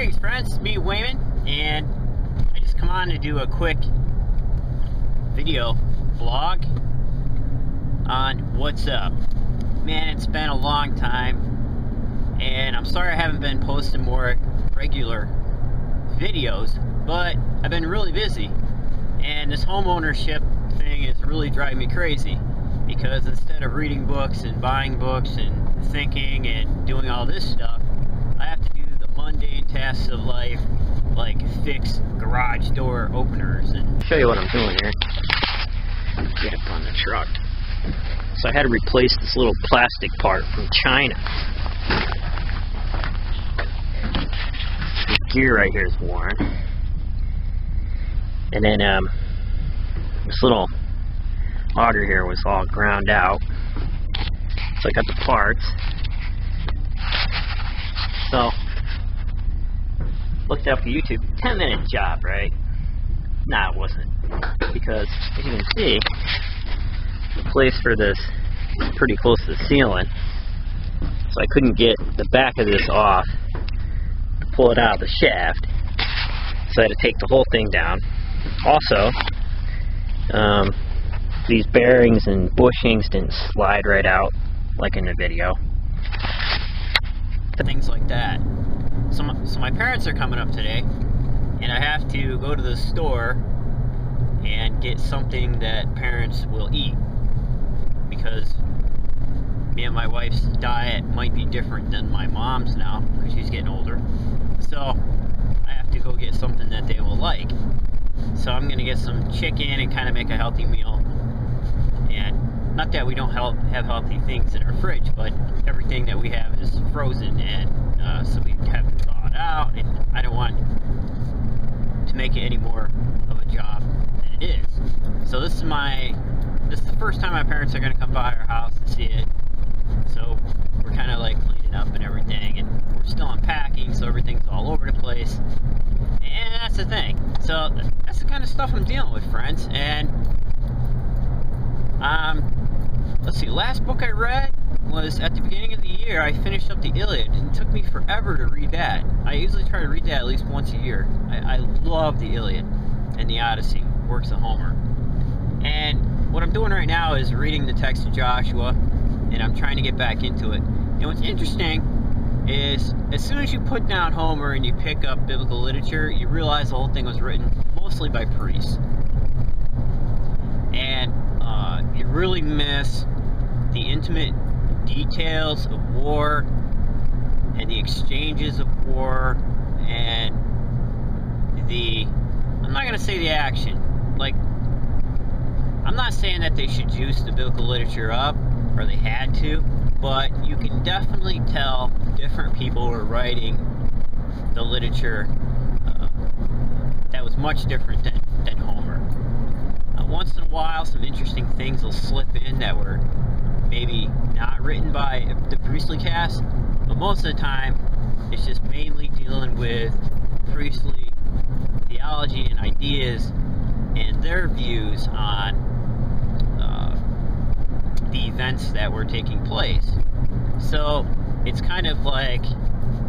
Greetings, friends. It's me, Wayman, and I just come on to do a quick video vlog on what's up. Man, it's been a long time, and I'm sorry I haven't been posting more regular videos, but I've been really busy, and this home ownership thing is really driving me crazy, because instead of reading books and buying books and thinking and doing all this stuff, I have to do the mundane tasks of life, like fix garage door openers. And show you what I'm doing here. Get up on the truck. So I had to replace this little plastic part from China. The gear right here is worn. And then this little auger here was all ground out. So I got the parts. So, looked up YouTube, 10-minute job, right? Nah, it wasn't. Because, as you can see, the place for this is pretty close to the ceiling. So I couldn't get the back of this off to pull it out of the shaft. So I had to take the whole thing down. Also, these bearings and bushings didn't slide right out like in the video. Things like that. So my parents are coming up today, and I have to go to the store and get something that parents will eat, because me and my wife's diet might be different than my mom's now, because she's getting older. So I have to go get something that they will like. So I'm gonna get some chicken and kind of make a healthy meal. And not that we don't have healthy things in our fridge, but everything that we have is frozen, and so we have to thaw it out, and I don't want to make it any more of a job than it is. So this is the first time my parents are going to come by our house to see it. So we're kind of like cleaning up and everything, and we're still unpacking, so everything's all over the place. And that's the thing. So that's the kind of stuff I'm dealing with, friends. And let's see, last book I read was at the beginning of the year. I finished up the Iliad, and it took me forever to read that. I usually try to read that at least once a year. I love the Iliad and the Odyssey, works of Homer. And what I'm doing right now is reading the text of Joshua, and I'm trying to get back into it. And what's interesting is, as soon as you put down Homer and you pick up biblical literature, you realize the whole thing was written mostly by priests. And you really miss the intimate details of war and the exchanges of war and I'm not going to say the action. Like, I'm not saying that they should juice the biblical literature up, or they had to, but you can definitely tell different people were writing the literature that was much different than Homer. Once in a while, some interesting things will slip in that were maybe not written by the priestly cast, but most of the time it's just mainly dealing with priestly theology and ideas and their views on the events that were taking place. So it's kind of like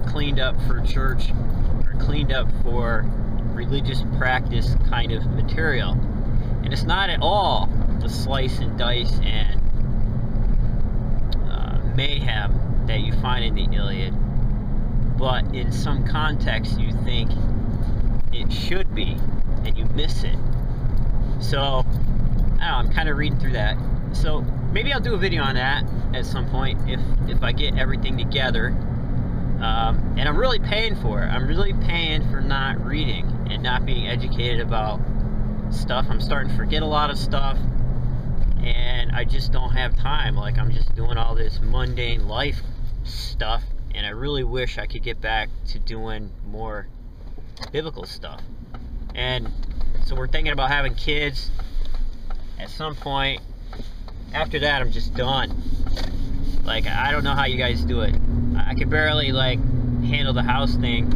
cleaned up for church, or cleaned up for religious practice kind of material. And it's not at all the slice and dice and mayhem that you find in the Iliad, but in some context you think it should be, and you miss it. So, I don't know, I'm kind of reading through that. So, maybe I'll do a video on that at some point, if I get everything together. And I'm really paying for it. I'm really paying for not reading and not being educated about stuff. I'm starting to forget a lot of stuff, and I just don't have time. Like, I'm just doing all this mundane life stuff, and I really wish I could get back to doing more biblical stuff. And so we're thinking about having kids at some point. After that, I'm just done. Like, I don't know how you guys do it. I could barely, like, handle the house thing,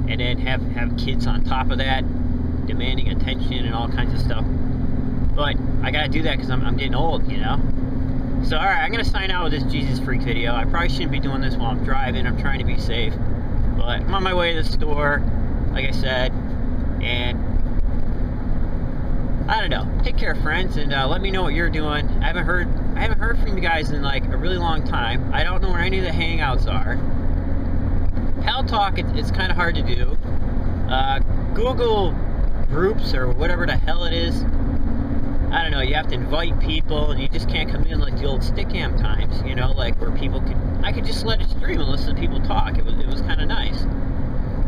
and then have kids on top of that, demanding attention and all kinds of stuff. But I gotta do that because I'm getting old, you know? So, alright, I'm gonna sign out with this Jesus Freak video. I probably shouldn't be doing this while I'm driving. I'm trying to be safe. But But I'm on my way to the store, like I said, and I don't know. Take care, friends, and let me know what you're doing. I haven't heard from you guys in like a really long time. I don't know where any of the hangouts are. Pal Talk, it's kind of hard to do. Google groups or whatever the hell it is. I don't know. You have to invite people, and you just can't come in like the old Stickam times. You know, like where I could just let it stream and listen to people talk. It was kind of nice.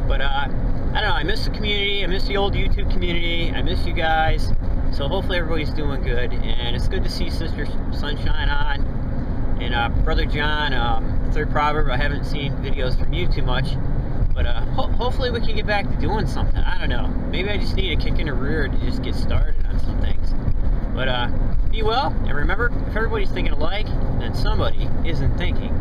But I don't know. I miss the community. I miss the old YouTube community. I miss you guys. So hopefully everybody's doing good, and it's good to see Sister Sunshine on, and Brother John, the Third Proverb. I haven't seen videos from you too much, but hopefully we can get back to doing something. I don't know. Maybe I just need a kick in the rear to just get started on some things. But be well, and remember, if everybody's thinking alike, then somebody isn't thinking